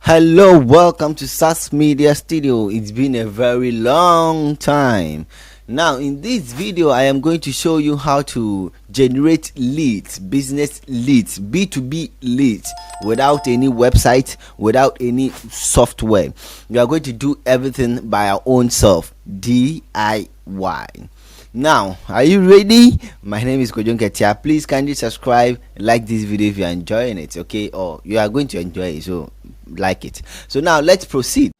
Hello, welcome to SAS Media Studio. It's been a very long time. Now, in this video, I am going to show you how to generate leads, business leads, B2B leads, without any website, without any software. We are going to do everything by our own self, DIY. Now, are you ready? My name is Kojon Ketia. Please kindly subscribe, like this video if you are enjoying it, okay? Or you are going to enjoy it, so like it. So now let's proceed.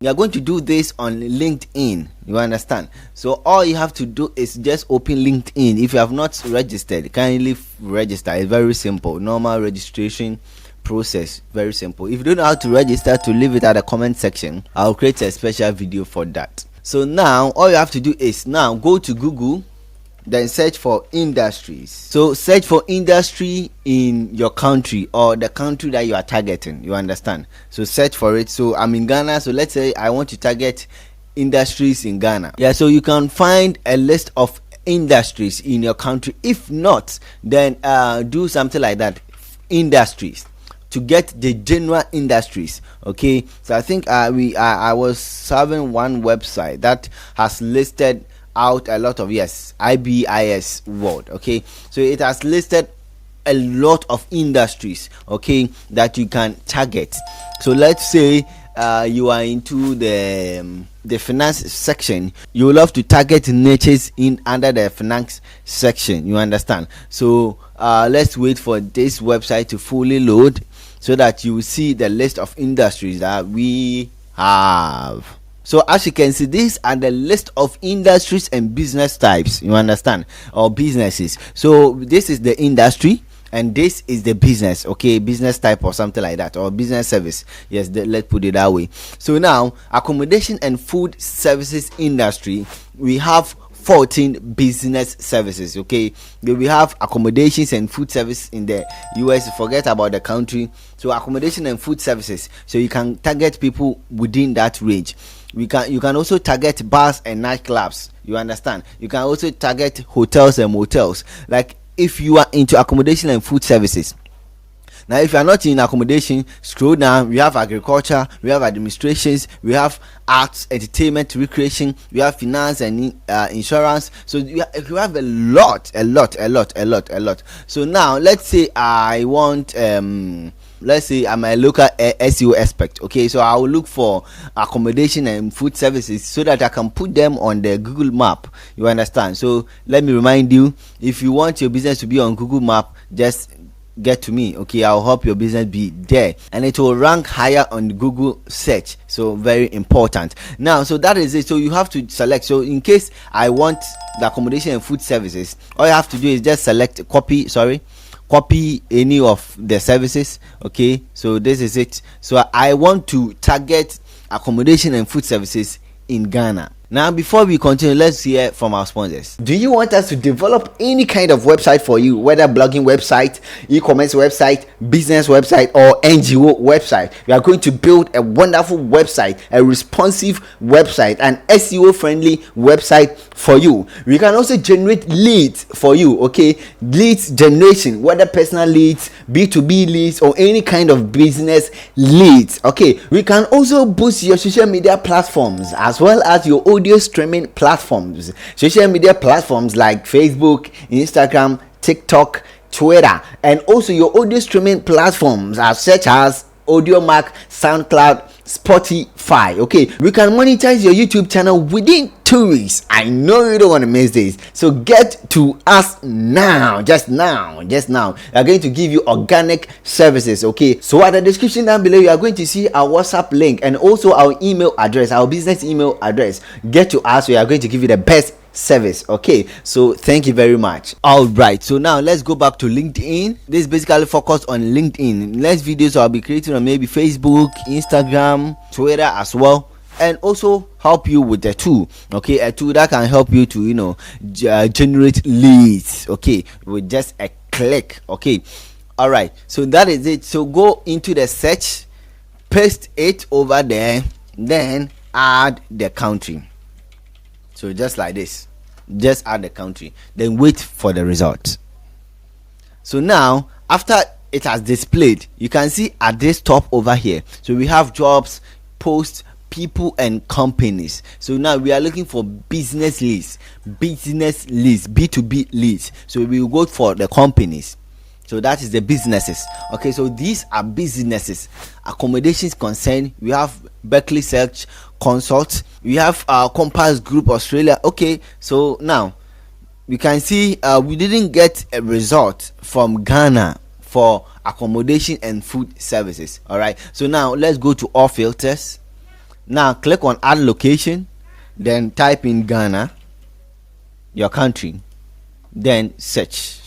You are going to do this on LinkedIn. You understand? So all you have to do is just open LinkedIn. If you have not registered, kindly register. It's very simple. Normal registration process. Very simple. If you don't know how to register, to leave it at the comment section. I'll create a special video for that. So now all you have to do is now go to Google, then search for industries. So search for industry in your country or the country that you are targeting. You understand? So search for it. So I'm in Ghana, so let's say I want to target industries in Ghana. Yeah, so you can find a list of industries in your country. If not, then do something like that, industries, to get the general industries. Okay, so I think I was having one website that has listed out a lot of IBIS word. Okay, so it has listed a lot of industries, okay, that you can target. So let's say you are into the finance section. You will have to target niches in under the finance section. You understand? So let's wait for this website to fully load so that you will see the list of industries that we have. So as you can see, these are the list of industries and business types, you understand, or businesses. So this is the industry and this is the business, okay, business type or something like that, or business service. Yes, let's put it that way. So now, accommodation and food services industry, we have 14 business services. Okay, we have accommodations and food service in the US. Forget about the country. So accommodation and food services, so you can target people within that range. You can also target bars and nightclubs. You understand? You can also target hotels and motels. Like if you are into accommodation and food services. Now, if you are not in accommodation, scroll down. We have agriculture, we have administrations, we have arts, entertainment, recreation, we have finance and insurance. So you have a lot. So now, let's say I want let's say I'm a local SEO expert. Okay, so I will look for accommodation and food services so that I can put them on the Google map. You understand? So let me remind you, if you want your business to be on Google map, just get to me. Okay, I'll help your business be there and it will rank higher on Google search. So very important. Now, so that is it. So you have to select. So in case I want the accommodation and food services, all you have to do is just select copy any of the services. Okay, so this is it. So I want to target accommodation and food services in Ghana. Now, before we continue, let's hear from our sponsors. Do you want us to develop any kind of website for you, whether blogging website, e-commerce website, business website, or NGO website? We are going to build a wonderful website, a responsive website, an SEO friendly website for you. We can also generate leads for you, okay? Leads generation, whether personal leads, B2B leads, or any kind of business leads, okay? We can also boost your social media platforms as well as your audio streaming platforms, social media platforms like Facebook, Instagram, TikTok, Twitter, and also your audio streaming platforms such as AudioMac, SoundCloud, Spotify. Okay, we can monetize your YouTube channel within 2 weeks. I know you don't want to miss this, so get to us now. Just now. We are going to give you organic services. Okay, so at the description down below, you are going to see our WhatsApp link and also our email address, our business email address. Get to us. We are going to give you the best service. Okay, so thank you very much. All right, so now let's go back to LinkedIn. This is basically focused on LinkedIn. Next videos I'll be creating on maybe Facebook, Instagram, Twitter as well, and also help you with the tool. Okay, a tool that can help you to generate leads, okay, with just a click. Okay, all right, so that is it. So go into the search, paste it over there, then add the country. So just like this, just add the country, then wait for the result. So now after it has displayed, you can see at this top over here, so we have jobs, posts, people and companies. So now we are looking for business leads, B2B leads. So we will go for the companies. So that is the businesses. Okay, so these are businesses. Accommodations concern, we have Berkeley Search Consult, we have Compass Group Australia. Okay, so now we can see we didn't get a result from Ghana for accommodation and food services. All right, so now let's go to all filters. Now click on add location, then type in Ghana, your country, then search.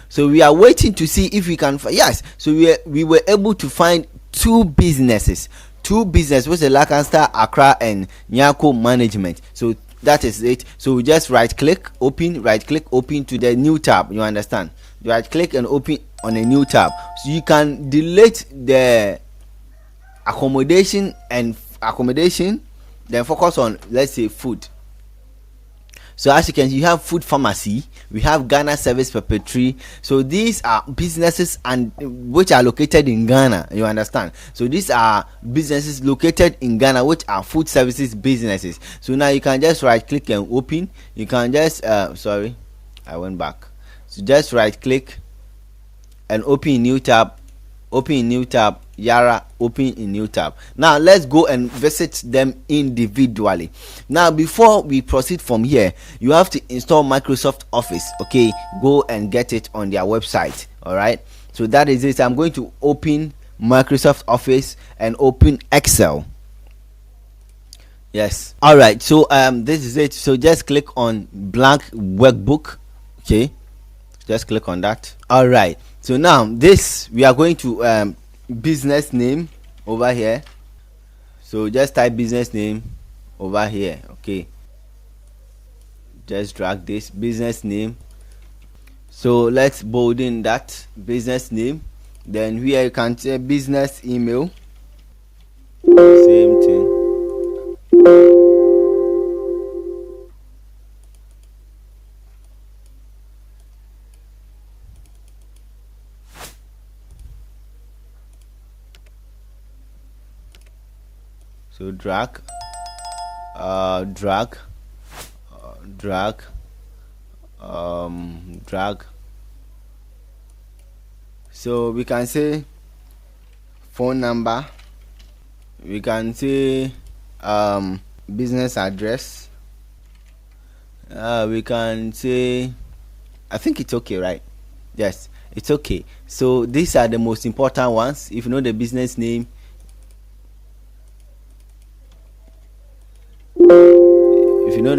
So we are waiting to see if we can yes, so we were able to find two businesses with the Lancaster, Accra and Nyako management. So that is it. So we just right click open to the new tab. You understand? Right click and open on a new tab, so you can delete the accommodation, then focus on, let's say, food. So as you can see, you have food pharmacy, we have Ghana service preparatory. So these are businesses and which are located in Ghana. You understand? So these are businesses located in Ghana which are food services businesses. So now you can just right click and open. You can just sorry, I went back. So just right click and open a new tab. Yara, open in new tab. Now let's go and visit them individually. Now before we proceed from here, you have to install Microsoft Office. Okay, go and get it on their website. All right, so that is it. I'm going to open Microsoft Office and open Excel. Yes, all right, so this is it. So just click on blank workbook. Okay, just click on that. All right, so now this, we are going to business name over here. So just type business name over here. Okay, just drag this business name. So let's bolden that business name. Then here you can say business email, same thing. So drag, drag. So we can say phone number, we can say business address, we can say, I think it's okay, right? Yes, it's okay. So these are the most important ones. If you know the business name, you know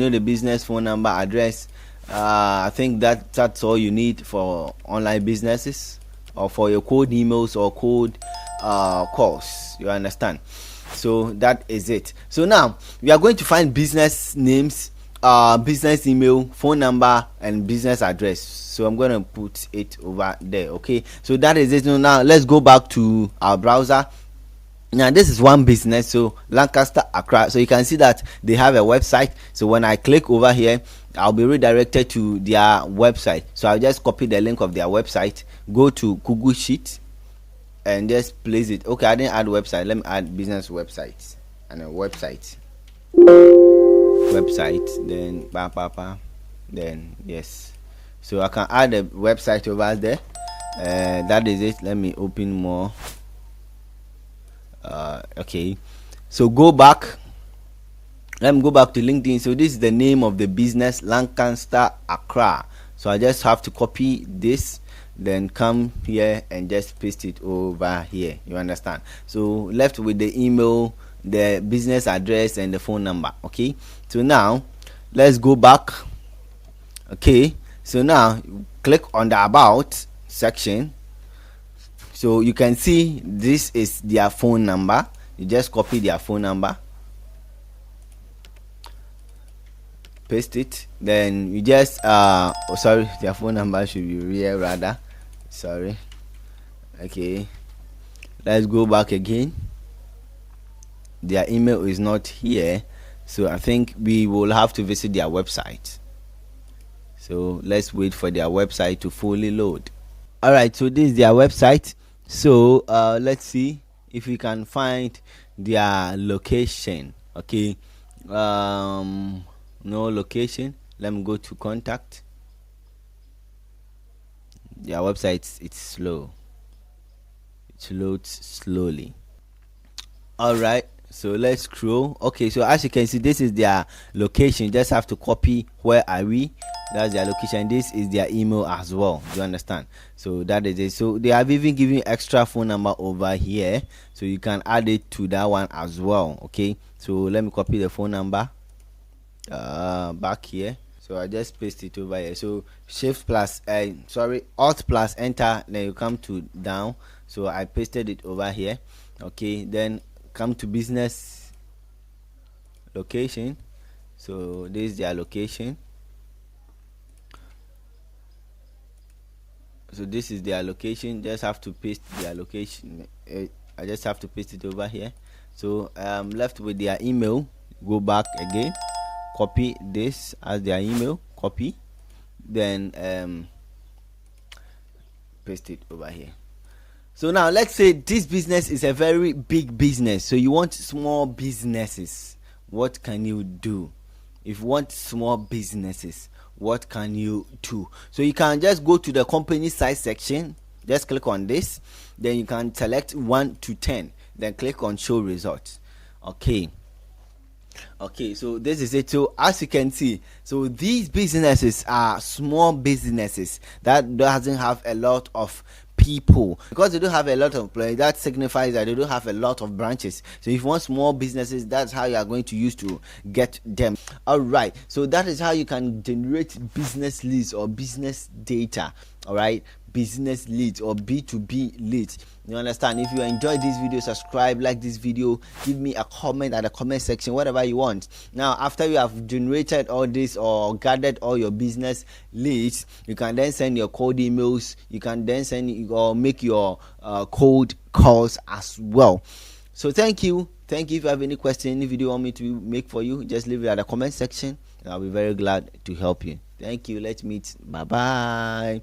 the business phone number, address. I think that's all you need for online businesses or for your cold emails or cold calls. You understand? So that is it. So now we are going to find business names, business email, phone number and business address. So I'm going to put it over there. Okay, so that is it. So now let's go back to our browser. Now this is one business, so Lancaster, Accra. So you can see that they have a website. So when I click over here, I'll be redirected to their website. So I'll just copy the link of their website, go to Google Sheet and just place it. Okay, I didn't add website. Let me add business website and a website, then then yes. So I can add a website over there. That is it. Let me open more. Okay, so go back. Let me go back to LinkedIn. So this is the name of the business, Lancaster, Accra. So I just have to copy this, then come here and just paste it over here. You understand? So left with the email, the business address and the phone number. Okay, so now let's go back. Okay, so now click on the about section. So you can see this is their phone number. You just copy their phone number, paste it, then you just sorry, their phone number should be here rather. Sorry. Okay, let's go back again. Their email is not here, So I think we will have to visit their website. So let's wait for their website to fully load. All right, so this is their website. So let's see if we can find their location. Okay, no location. Let me go to contact. Their website, it's slow. It loads slowly. All right, so let's scroll. Okay, so as you can see, this is their location. You just have to copy where are we. That's their location. This is their email as well. Do you understand? So that is it. So they have even given extra phone number over here, so you can add it to that one as well. Okay, so let me copy the phone number back here. So I just paste it over here. So shift plus alt plus enter, then you come to down. So I pasted it over here. Okay, then come to business location. So this is their location. So this is their location. Just have to paste their location. I just have to paste it over here. So left with their email. Go back again, copy this as their email, copy, then paste it over here. So now let's say this business is a very big business, so you want small businesses. What can you do? If you want small businesses, what can you do? So you can just go to the company size section, just click on this, then you can select 1 to 10, then click on show results. Okay, so this is it. So as you can see, so these businesses are small businesses that doesn't have a lot of people. Because they don't have a lot of employees, that signifies that they don't have a lot of branches. So if you want small businesses, that's how you are going to use to get them. All right, so that is how you can generate business leads or business data. All right, business leads or B2B leads. You understand? If you enjoyed this video, subscribe, like this video, give me a comment at the comment section, whatever you want. Now after you have generated all this or gathered all your business leads, you can then send your cold emails. You can then send or make your cold calls as well. So thank you. If you have any question, any video you want me to make for you, just leave it at the comment section and I'll be very glad to help you. Thank you. Let's meet. Bye bye.